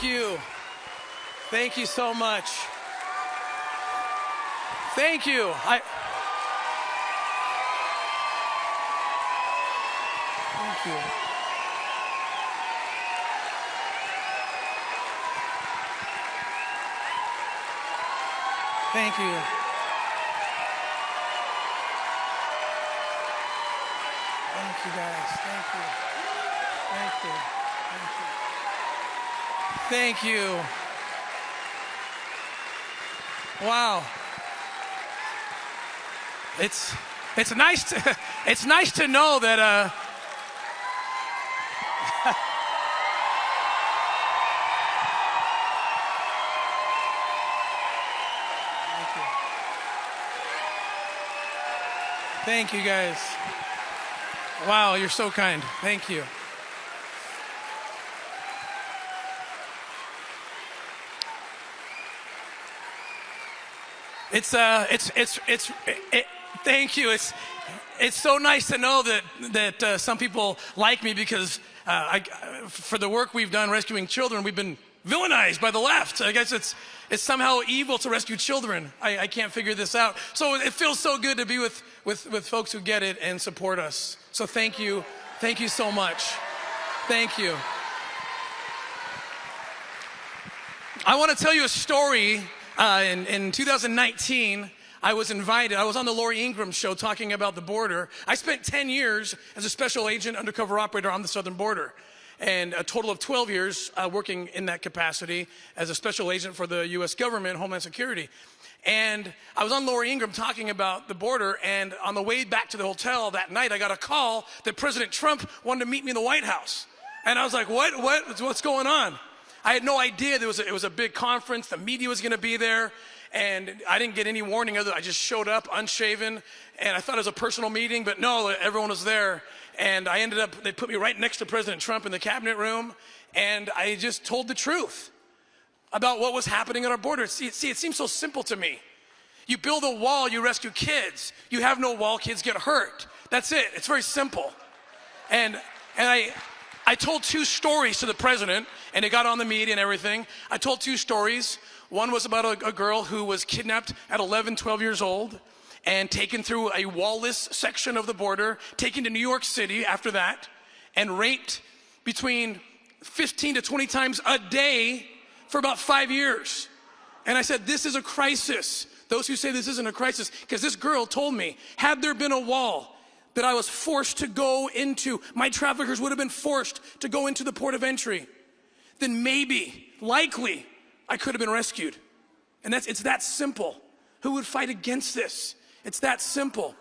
you. Thank you so much. Thank you. Thank you. Thank you. Thank you, guys. Thank you. Thank you. Thank you. Thank you. Wow. It's nice to know that Thank you, guys. Wow, you're so kind. Thank you. Thank you. It's so nice to know that some people like me because for the work we've done rescuing children, we've been villainized by the left. I guess it's somehow evil to rescue children. I can't figure this out. So it feels so good to be with folks who get it and support us. So thank you. Thank you so much. Thank you. I want to tell you a story. In 2019, I was invited. I was on the Lori Ingram show talking about the border. I spent 10 years as a special agent, undercover operator on the southern border, and a total of 12 years working in that capacity as a special agent for the U.S. government, Homeland Security. And I was on Lori Ingram talking about the border, and on the way back to the hotel that night, I got a call that President Trump wanted to meet me in the White House. And I was like, what's going on? I had no idea it was a big conference. The media was going to be there, and I didn't get any warning. I just showed up unshaven, and I thought it was a personal meeting, but no, everyone was there. And they put me right next to President Trump in the cabinet room, and I just told the truth about what was happening at our border. See, it seems so simple to me. You build a wall, you rescue kids. You have no wall, kids get hurt. That's it. It's very simple. And I told two stories to the president, and it got on the media and everything. I told two stories. One was about a girl who was kidnapped at 11, 12 years old and taken through a wall-less section of the border, taken to New York City after that, and raped between 15 to 20 times a day for about 5 years. And I said, this is a crisis. Those who say this isn't a crisis, because this girl told me, had there been a wall that I was forced to go into, my traffickers would have been forced to go into the port of entry, then maybe, likely, I could have been rescued. And it's that simple. Who would fight against this? It's that simple.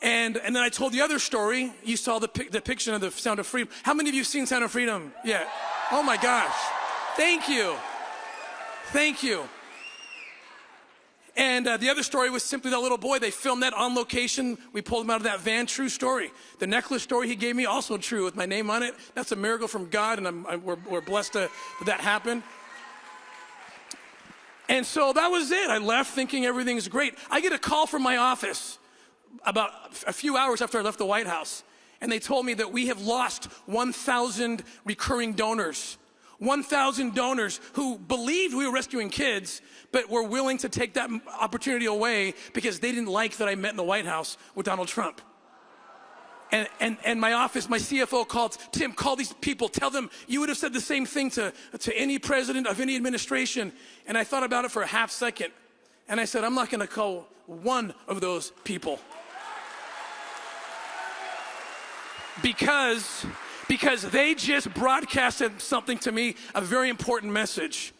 And then I told the other story. You saw the depiction of the Sound of Freedom. How many of you have seen Sound of Freedom? Yeah. Oh my gosh. Thank you. Thank you. And the other story was simply that little boy. They filmed that on location. We pulled him out of that van. True story. The necklace story he gave me, also true, with my name on it. That's a miracle from God, and we're blessed that happened. And so that was it. I left thinking everything's great. I get a call from my office about a few hours after I left the White House, and they told me that we have lost 1,000 recurring donors. 1,000 donors who believed we were rescuing kids, but were willing to take that opportunity away because they didn't like that I met in the White House with Donald Trump. And my office, my CFO called, Tim, call these people, tell them you would have said the same thing to any president of any administration. And I thought about it for a half second, and I said, I'm not gonna call one of those people. Because they just broadcasted something to me, a very important message.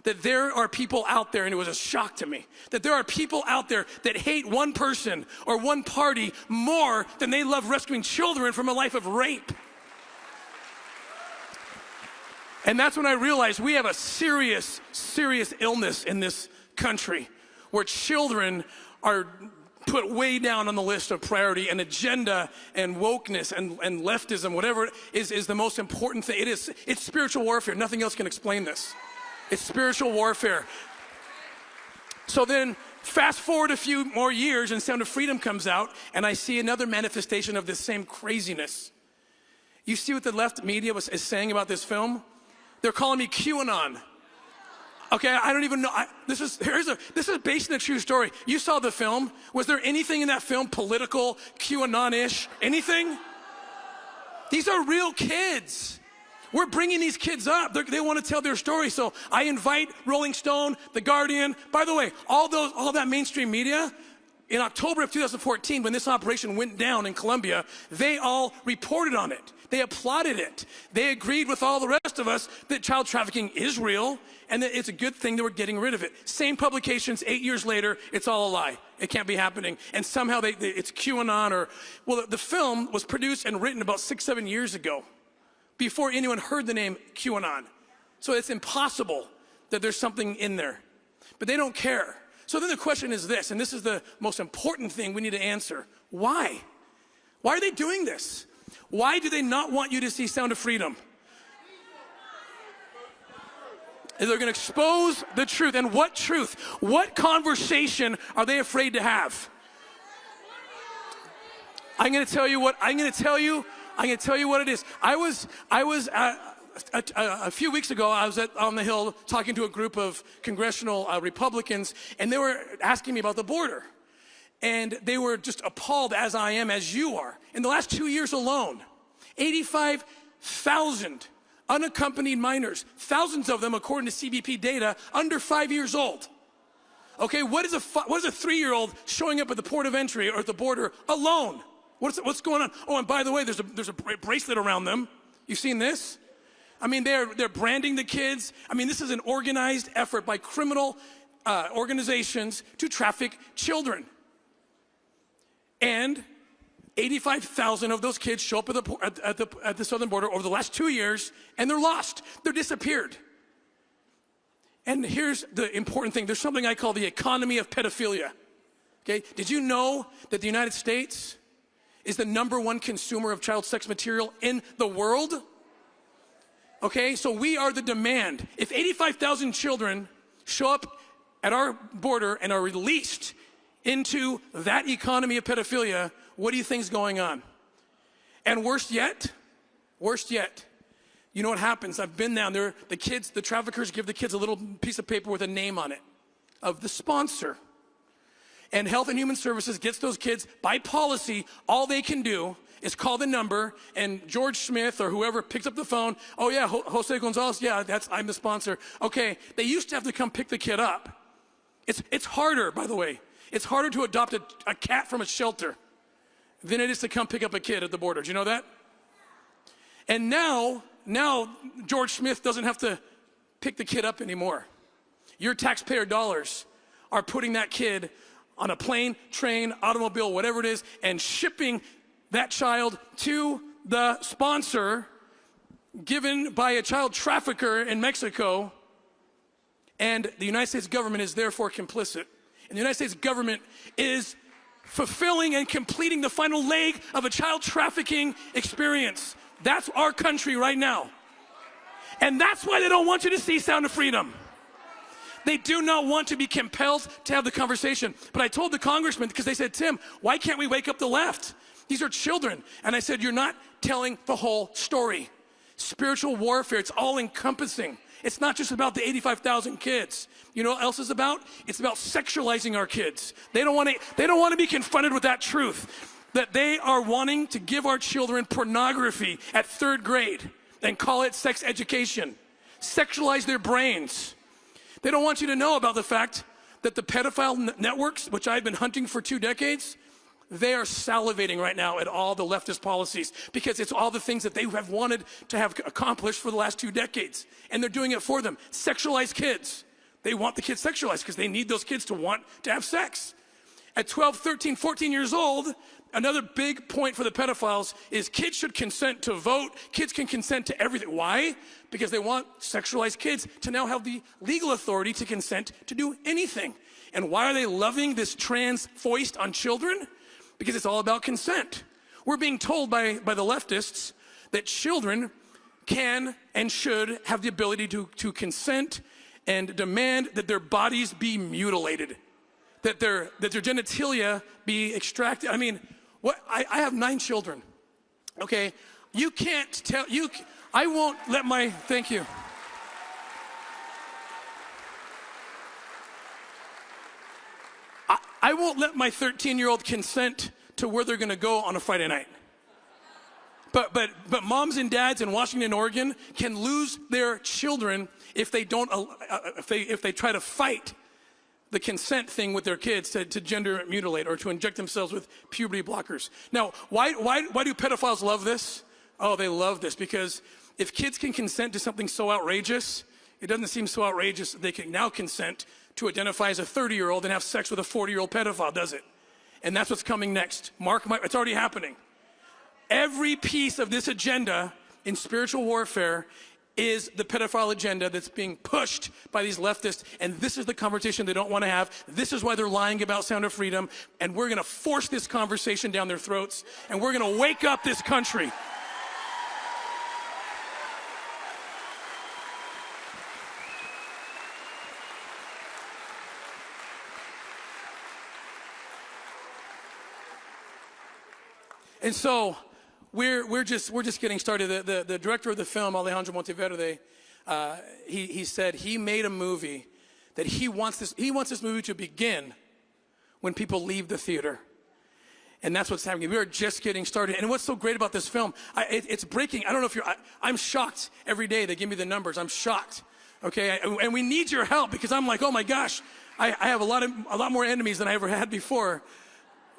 That there are people out there, and it was a shock to me, that there are people out there that hate one person or one party more than they love rescuing children from a life of rape. And that's when I realized we have a serious, serious illness in this country where children are put way down on the list of priority, and agenda and wokeness and leftism, whatever is the most important thing. It's spiritual warfare. Nothing else can explain this. It's spiritual warfare. So then fast forward a few more years and Sound of Freedom comes out, and I see another manifestation of this same craziness. You see what the left media is saying about this film? They're calling me QAnon. Okay, I don't even know. This is based on a true story. You saw the film. Was there anything in that film political, QAnon-ish, anything? These are real kids. We're bringing these kids up. They want to tell their story. So I invite Rolling Stone, The Guardian. By the way, all that mainstream media, in October of 2014, when this operation went down in Colombia, they all reported on it. They applauded it. They agreed with all the rest of us that child trafficking is real and that it's a good thing that we're getting rid of it. Same publications, 8 years later, it's all a lie. It can't be happening. And somehow it's QAnon or, well, the film was produced and written about 6-7 years ago, before anyone heard the name QAnon. So it's impossible that there's something in there. But they don't care. So then the question is this, and this is the most important thing we need to answer. Why? Why are they doing this? Why do they not want you to see Sound of Freedom? And they're going to expose the truth. And what truth? What conversation are they afraid to have? I'm going to tell you what it is. A few weeks ago, I was on the Hill talking to a group of congressional Republicans, and they were asking me about the border. And they were just appalled, as I am, as you are. In the last 2 years alone, 85,000 unaccompanied minors, thousands of them, according to CBP data, under 5 years old. Okay, what is a 3-year-old showing up at the port of entry or at the border alone? What's going on? Oh, and by the way, there's a bracelet around them. You've seen this? I mean, they're branding the kids. I mean, this is an organized effort by criminal organizations to traffic children. And 85,000 of those kids show up at the southern border over the last 2 years, and they're lost. They're disappeared. And here's the important thing. There's something I call the economy of pedophilia. Okay? Did you know that the United States is the #1 consumer of child sex material in the world? Okay, so we are the demand. If 85,000 children show up at our border and are released into that economy of pedophilia, what do you think's going on? And worse yet, you know what happens? I've been down there. The traffickers give the kids a little piece of paper with a name on it of the sponsor. And Health and Human Services gets those kids, by policy, all they can do is call the number, and George Smith or whoever picks up the phone. Oh yeah, Jose Gonzalez, yeah, I'm the sponsor. Okay, they used to have to come pick the kid up. It's harder, by the way. It's harder to adopt a cat from a shelter than it is to come pick up a kid at the border. Do you know that? And now George Smith doesn't have to pick the kid up anymore. Your taxpayer dollars are putting that kid on a plane, train, automobile, whatever it is, and shipping that child to the sponsor given by a child trafficker in Mexico, and the United States government is therefore complicit. And the United States government is fulfilling and completing the final leg of a child trafficking experience. That's our country right now. And that's why they don't want you to see Sound of Freedom. They do not want to be compelled to have the conversation. But I told the congressman, because they said, Tim, why can't we wake up the left? These are children. And I said, you're not telling the whole story. Spiritual warfare, it's all encompassing. It's not just about the 85,000 kids. You know what else is about? It's about sexualizing our kids. They don't want to be confronted with that truth, that they are wanting to give our children pornography at 3rd grade and call it sex education. Sexualize their brains. They don't want you to know about the fact that the pedophile networks, which I've been hunting for 2 decades, they are salivating right now at all the leftist policies because it's all the things that they have wanted to have accomplished for the last 2 decades. And they're doing it for them. Sexualize kids. They want the kids sexualized because they need those kids to want to have sex. At 12, 13, 14 years old, another big point for the pedophiles is kids should consent to vote. Kids can consent to everything. Why? Because they want sexualized kids to now have the legal authority to consent to do anything. And why are they loving this trans foist on children? Because it's all about consent. We're being told by the leftists that children can and should have the ability to consent and demand that their bodies be mutilated, that their genitalia be extracted. I mean, I have 9 children, okay? You can't tell, I won't let thank you. I won't let my 13-year-old consent to where they're going to go on a Friday night. But moms and dads in Washington, Oregon can lose their children if they don't if they try to fight the consent thing with their kids to gender mutilate or to inject themselves with puberty blockers. Now, why do pedophiles love this? Oh, they love this because if kids can consent to something so outrageous, it doesn't seem so outrageous that they can now consent to identify as a 30-year-old and have sex with a 40-year-old pedophile, does it? And that's what's coming next. It's already happening. Every piece of this agenda in spiritual warfare is the pedophile agenda that's being pushed by these leftists, and this is the conversation they don't want to have. This is why they're lying about Sound of Freedom, and we're going to force this conversation down their throats, and we're going to wake up this country. And so we're just getting started. The director of the film, Alejandro Monteverde, he said he made a movie that he wants this movie to begin when people leave the theater. And that's what's happening. We are just getting started. And what's so great about this film, it's breaking. I don't know if I'm shocked every day. They give me the numbers. I'm shocked. Okay, and we need your help because I'm like, oh my gosh, I have a lot more enemies than I ever had before.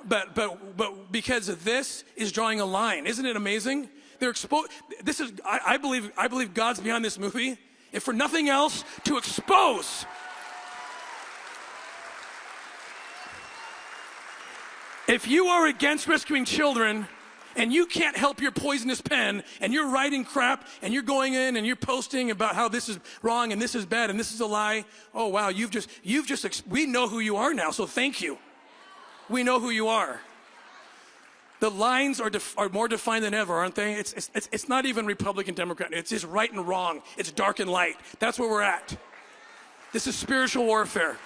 But because this is drawing a line. Isn't it amazing? They're exposed. This is, I believe God's behind this movie, if for nothing else, to expose. If you are against rescuing children and you can't help your poisonous pen and you're writing crap and you're going in and you're posting about how this is wrong and this is bad and this is a lie, oh wow, we know who you are now, so thank you. We know who you are. The lines are more defined than ever, aren't they? It's not even Republican, Democrat. It's just right and wrong. It's dark and light. That's where we're at. This is spiritual warfare.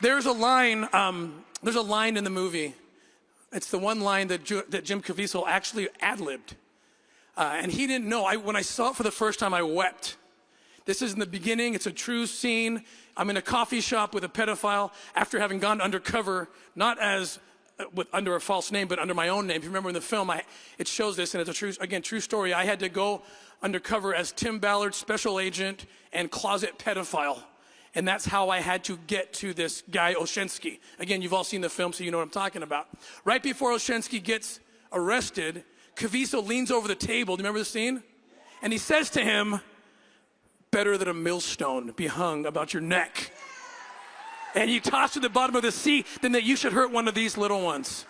There's a line in the movie. It's the one line that Jim Caviezel actually ad-libbed. And he didn't know. When I saw it for the first time, I wept. This is in the beginning. It's a true scene. I'm in a coffee shop with a pedophile after having gone undercover, not as under a false name, but under my own name. If you remember in the film, it shows this, and it's a true story. I had to go undercover as Tim Ballard, special agent, and closet pedophile. And that's how I had to get to this guy, Oshensky. Again, you've all seen the film, so you know what I'm talking about. Right before Oshensky gets arrested, Caviezel leans over the table. Do you remember the scene? And he says to him, "Better that a millstone be hung about your neck and you toss to the bottom of the sea than that you should hurt one of these little ones."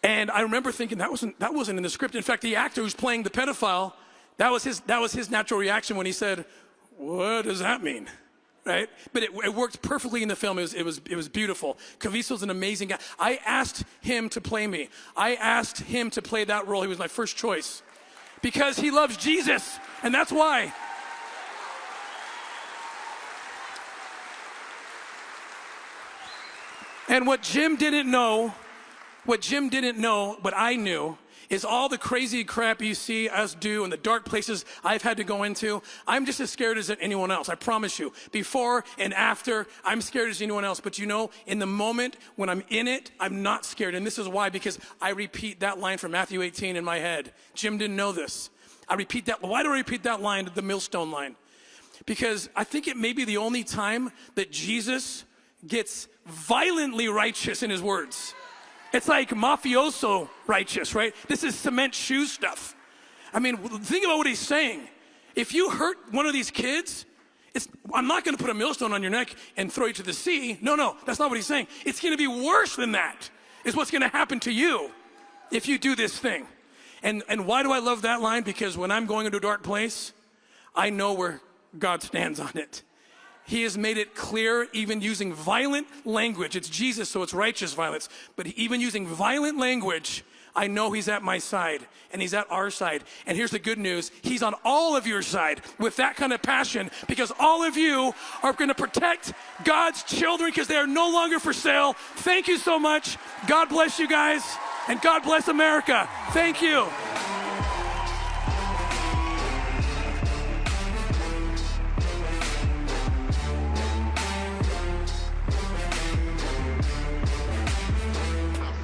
And I remember thinking that wasn't in the script. In fact, the actor who's playing the pedophile, that was his natural reaction when he said, "What does that mean?" Right? But it worked perfectly in the film. It was beautiful. Caviezel's an amazing guy. I asked him to play me. I asked him to play that role. He was my first choice because he loves Jesus, and that's why. And what Jim didn't know, but I knew, is all the crazy crap you see us do and the dark places I've had to go into. I'm just as scared as anyone else, I promise you. Before and after, I'm scared as anyone else. But you know, in the moment when I'm in it, I'm not scared. And this is why, because I repeat that line from Matthew 18 in my head. Jim didn't know this. I repeat that. Why do I repeat that line, the millstone line? Because I think it may be the only time that Jesus gets violently righteous in his words. It's like mafioso righteous, right? This is cement shoe stuff. I mean, think about what he's saying. If you hurt one of these kids, I'm not going to put a millstone on your neck and throw you to the sea. No, that's not what he's saying. It's going to be worse than that, is what's going to happen to you if you do this thing. And why do I love that line? Because when I'm going into a dark place, I know where God stands on it. He has made it clear, even using violent language. It's Jesus, so it's righteous violence. But even using violent language, I know he's at my side, and he's at our side. And here's the good news. He's on all of your side with that kind of passion, because all of you are going to protect God's children because they are no longer for sale. Thank you so much. God bless you guys, and God bless America. Thank you.